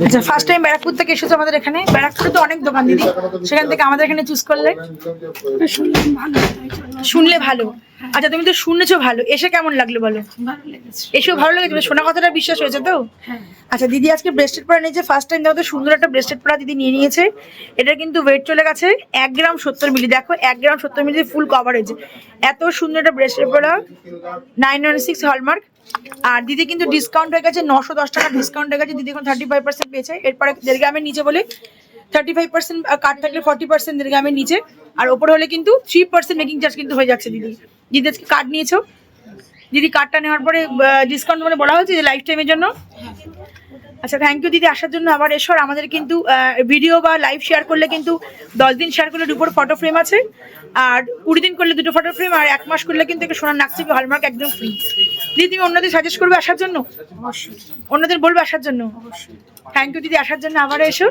আচ্ছা, first time Barrackpore থেকে এসেছো আমাদের এখানে। ব্যারাকপুরে তো অনেক দোকান দিদি, সেখান থেকে আমাদের এখানে চুজ করলে? শুনলাম ভালো, শুনলে ভালো। আচ্ছা, তুমি তো শুনেছো ভালো, এসে কেমন লাগলো বলো? ভালো লেগেছে। এসেও ভালো লেগেছে, শোনা কথাটা বিশ্বাস হয়েছে তো? হ্যাঁ, আচ্ছা দিদি, আজকে ব্রেসলেট পরা নিয়েছে ফার্স্ট টাইম, দেখো তো সুন্দর একটা ব্রেসলেট পরা দিদি নিয়ে নিয়েছে। এটা কিন্তু ওয়েট চলে গেছে 1 গ্রাম 70 মিলি। দেখো 1 গ্রাম 70 মিলি ফুল কভারেজ, এত সুন্দর একটা ব্রেসলেট পরা, 916 হলমার্ক। আর দিদি কিন্তু ডিসকাউন্ট হয়ে গেছে, 910 টাকা ডিসকাউন্ট হয়ে গেছে। দিদি এখন 35% পেয়েছে। এরপরে 1.5 গ্রামের নিচে বলে 35%, কার্ড থাকলে 40% 1.5 গ্রামের নিচে, আর ওপর হলে কিন্তু 3% মেকিং চার্জ কিন্তু হয়ে যাচ্ছে। দিদি দিদি আজকে কার্ড নিয়েছো, দিদি কার্ডটা নেওয়ার পরে ডিসকাউন্ট মানে বলা হয়েছে যে লাইফ টাইমের জন্য। আচ্ছা, থ্যাংক ইউ দিদি আসার জন্য। আবার এসো, আমাদের কিন্তু ভিডিও বা লাইভ শেয়ার করলে কিন্তু 10 দিন শেয়ার করলে 2 ফটো ফ্রেম আছে, আর 20 দিন করলে 2 ফটো ফ্রেম, আর 1 মাস করলে কিন্তু একটা সোনার নাকচিপি হলমার্ক একদম ফ্রি। দিদি তুমি অন্যদের সাজেস্ট করবে আসার জন্য? অবশ্যই অন্যদের বলবে আসার জন্য? অবশ্যই। থ্যাংক ইউ দিদি আসার জন্য। আবার এসো।